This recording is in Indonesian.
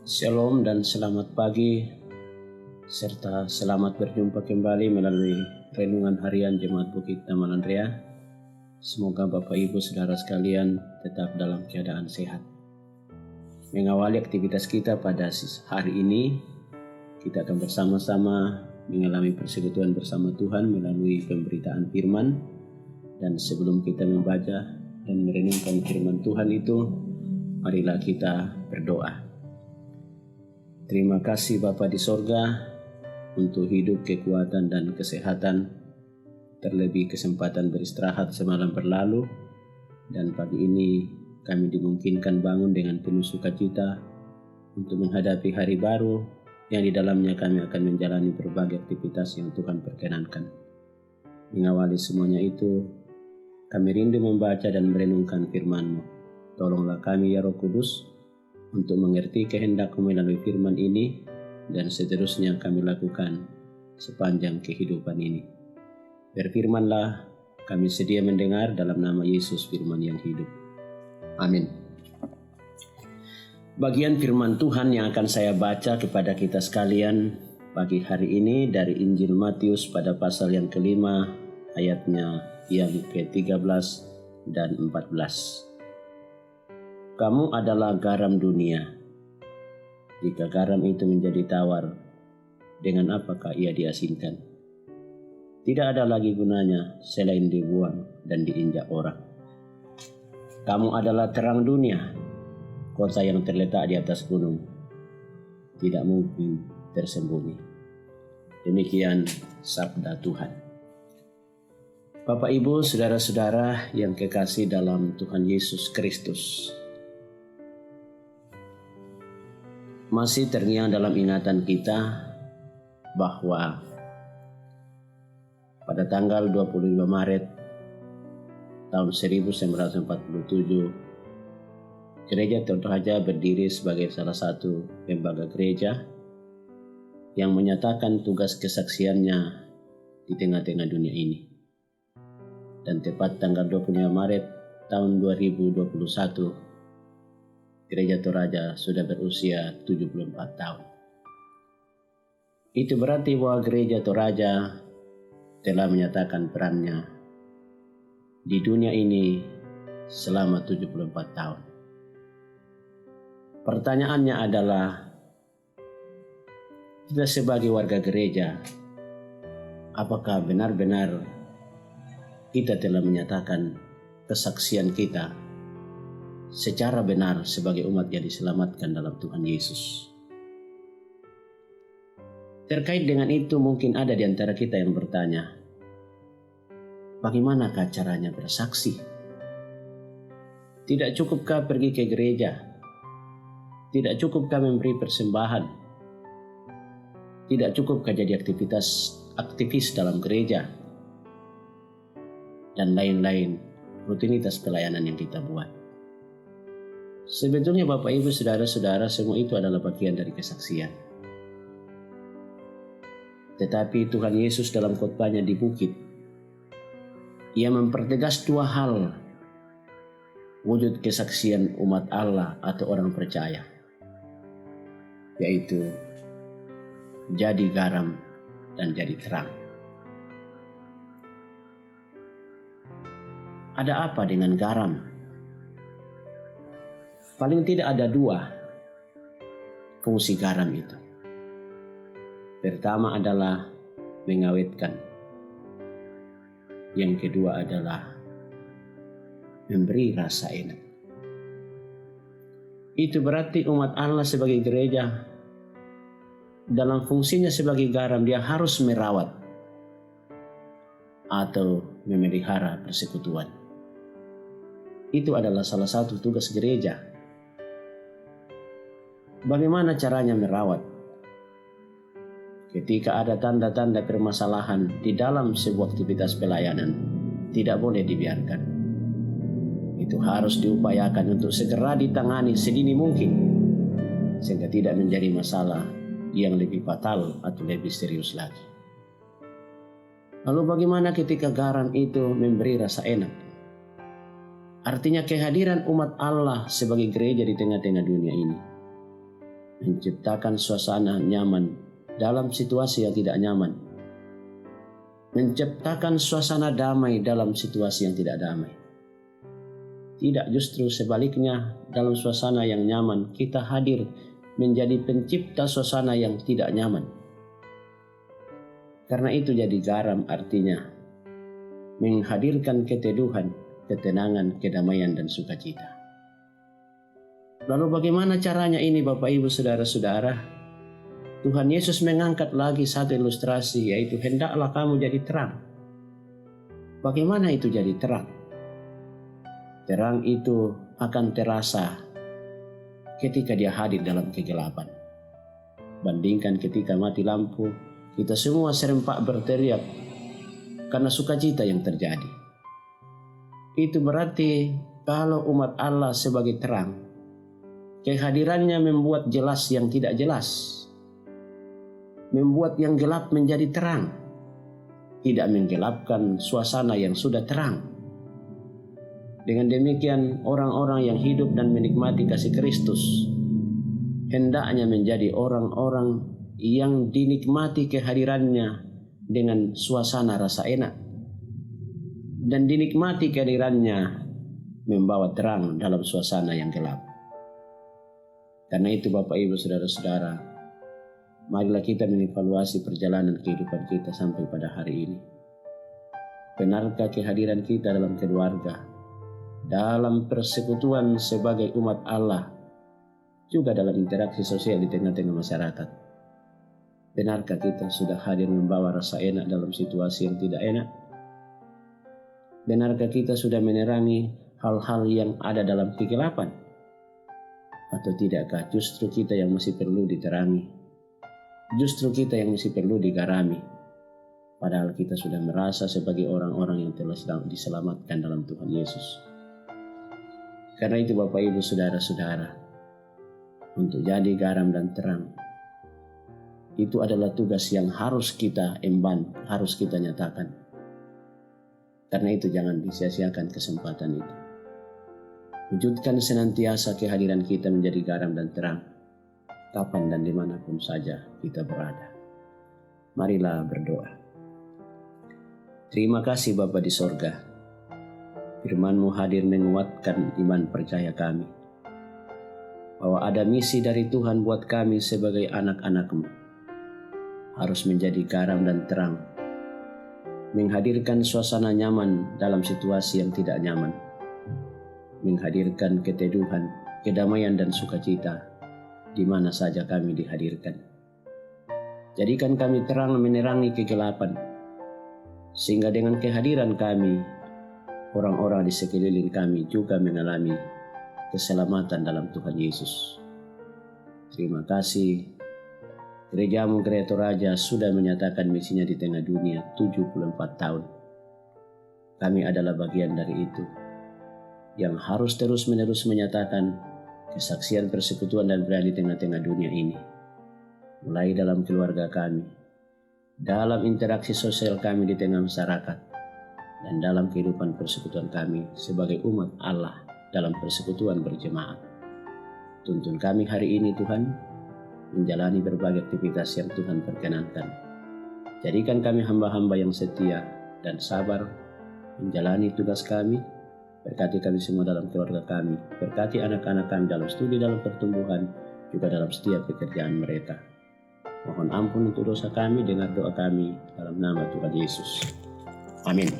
Shalom dan selamat pagi, serta selamat berjumpa kembali melalui renungan harian Jemaat Bukit Taman Andrea. Semoga Bapak Ibu Saudara sekalian tetap dalam keadaan sehat. Mengawali aktivitas kita pada hari ini, kita akan bersama-sama mengalami persekutuan bersama Tuhan melalui pemberitaan firman. Dan sebelum kita membaca dan merenungkan firman Tuhan itu, marilah kita berdoa. Terima kasih Bapa di sorga untuk hidup, kekuatan, dan kesehatan, terlebih kesempatan beristirahat semalam berlalu, dan pagi ini kami dimungkinkan bangun dengan penuh sukacita untuk menghadapi hari baru yang di dalamnya kami akan menjalani berbagai aktivitas yang Tuhan perkenankan. Mengawali semuanya itu, kami rindu membaca dan merenungkan firman-Mu. Tolonglah kami ya Roh Kudus, untuk mengerti kehendak-Mu melalui firman ini dan seterusnya kami lakukan sepanjang kehidupan ini. Berfirmanlah, kami sedia mendengar dalam nama Yesus firman yang hidup. Amin. Bagian firman Tuhan yang akan saya baca kepada kita sekalian pagi hari ini dari Injil Matius pada pasal yang kelima, ayatnya yang ke-13 dan 14. Kamu adalah garam dunia. Jika garam itu menjadi tawar, dengan apakah ia diasinkan? Tidak ada lagi gunanya selain dibuang dan diinjak orang. Kamu adalah terang dunia, kota yang terletak di atas gunung, tidak mungkin tersembunyi. Demikian sabda Tuhan. Bapak Ibu, saudara-saudara yang kekasih dalam Tuhan Yesus Kristus, masih terngiang dalam ingatan kita bahwa pada tanggal 25 Maret tahun 1947, Gereja Toraja berdiri sebagai salah satu lembaga gereja yang menyatakan tugas kesaksiannya di tengah-tengah dunia ini. Dan tepat tanggal 25 Maret tahun 2021, Gereja Toraja sudah berusia 74 tahun. Itu berarti bahwa Gereja Toraja telah menyatakan perannya di dunia ini selama 74 tahun. Pertanyaannya adalah, kita sebagai warga gereja, apakah benar-benar kita telah menyatakan kesaksian kita secara benar sebagai umat yang diselamatkan dalam Tuhan Yesus? Terkait dengan itu, mungkin ada di antara kita yang bertanya, bagaimanakah caranya bersaksi? Tidak cukupkah pergi ke gereja? Tidak cukupkah memberi persembahan? Tidak cukupkah jadi aktivis dalam gereja? Dan lain-lain rutinitas pelayanan yang kita buat. Sebetulnya Bapak Ibu Saudara-saudara, semua itu adalah bagian dari kesaksian. Tetapi Tuhan Yesus dalam khotbahnya di bukit, Ia mempertegas dua hal wujud kesaksian umat Allah atau orang percaya, yaitu jadi garam dan jadi terang. Ada apa dengan garam? Paling tidak ada dua fungsi garam itu. Pertama adalah mengawetkan. Yang kedua adalah memberi rasa enak. Itu berarti umat Allah sebagai gereja, dalam fungsinya sebagai garam, dia harus merawat atau memelihara persekutuan. Itu adalah salah satu tugas gereja. Bagaimana caranya merawat? Ketika ada tanda-tanda permasalahan di dalam sebuah aktivitas pelayanan, tidak boleh dibiarkan. Itu harus diupayakan untuk segera ditangani sedini mungkin, sehingga tidak menjadi masalah yang lebih fatal atau lebih serius lagi. Lalu bagaimana ketika garam itu memberi rasa enak? Artinya kehadiran umat Allah sebagai gereja di tengah-tengah dunia ini menciptakan suasana nyaman dalam situasi yang tidak nyaman, menciptakan suasana damai dalam situasi yang tidak damai. Tidak, justru sebaliknya, dalam suasana yang nyaman kita hadir menjadi pencipta suasana yang tidak nyaman. Karena itu jadi garam artinya menghadirkan keteduhan, ketenangan, kedamaian, dan sukacita. Lalu bagaimana caranya ini Bapak Ibu Saudara-saudara? Tuhan Yesus mengangkat lagi satu ilustrasi, yaitu hendaklah kamu jadi terang. Bagaimana itu jadi terang? Terang itu akan terasa ketika dia hadir dalam kegelapan. Bandingkan ketika mati lampu, kita semua serempak berteriak karena sukacita yang terjadi. Itu berarti kalau umat Allah sebagai terang, kehadirannya membuat jelas yang tidak jelas, membuat yang gelap menjadi terang, tidak menggelapkan suasana yang sudah terang. Dengan demikian, orang-orang yang hidup dan menikmati kasih Kristus hendaknya menjadi orang-orang yang dinikmati kehadirannya dengan suasana rasa enak, dan dinikmati kehadirannya membawa terang dalam suasana yang gelap. Karena itu Bapak Ibu Saudara-saudara, marilah kita mengevaluasi perjalanan kehidupan kita sampai pada hari ini. Benarkah kehadiran kita dalam keluarga, dalam persekutuan sebagai umat Allah, juga dalam interaksi sosial di tengah-tengah masyarakat? Benarkah kita sudah hadir membawa rasa enak dalam situasi yang tidak enak? Benarkah kita sudah menerangi hal-hal yang ada dalam kegelapan? Atau tidakkah justru kita yang masih perlu diterangi? Justru kita yang masih perlu digarami, padahal kita sudah merasa sebagai orang-orang yang telah diselamatkan dalam Tuhan Yesus. Karena itu Bapak Ibu Saudara-saudara, untuk jadi garam dan terang, itu adalah tugas yang harus kita emban, harus kita nyatakan. Karena itu jangan disia-siakan kesempatan itu. Wujudkan senantiasa kehadiran kita menjadi garam dan terang, kapan dan dimanapun saja kita berada. Marilah berdoa. Terima kasih Bapa di sorga. Firman-Mu hadir menguatkan iman percaya kami, bahwa ada misi dari Tuhan buat kami sebagai anak-anak-Mu, harus menjadi garam dan terang, menghadirkan suasana nyaman dalam situasi yang tidak nyaman, menghadirkan keteduhan, kedamaian, dan sukacita di mana saja kami dihadirkan. Jadikan kami terang menerangi kegelapan, sehingga dengan kehadiran kami, orang-orang di sekeliling kami juga mengalami keselamatan dalam Tuhan Yesus. Terima kasih, Gereja-Mu Gereja Toraja sudah menyatakan misinya di tengah dunia 74 tahun. Kami adalah bagian dari itu, yang harus terus-menerus menyatakan kesaksian persekutuan dan pelayanan di tengah-tengah dunia ini, mulai dalam keluarga kami, dalam interaksi sosial kami di tengah masyarakat, dan dalam kehidupan persekutuan kami sebagai umat Allah dalam persekutuan berjemaat. Tuntun kami hari ini Tuhan, menjalani berbagai aktivitas yang Tuhan perkenankan. Jadikan kami hamba-hamba yang setia dan sabar menjalani tugas kami. Berkati kami semua dalam keluarga kami, berkati anak-anak kami dalam studi, dalam pertumbuhan, juga dalam setiap pekerjaan mereka. Mohon ampun untuk dosa kami, dengar doa kami dalam nama Tuhan Yesus. Amin.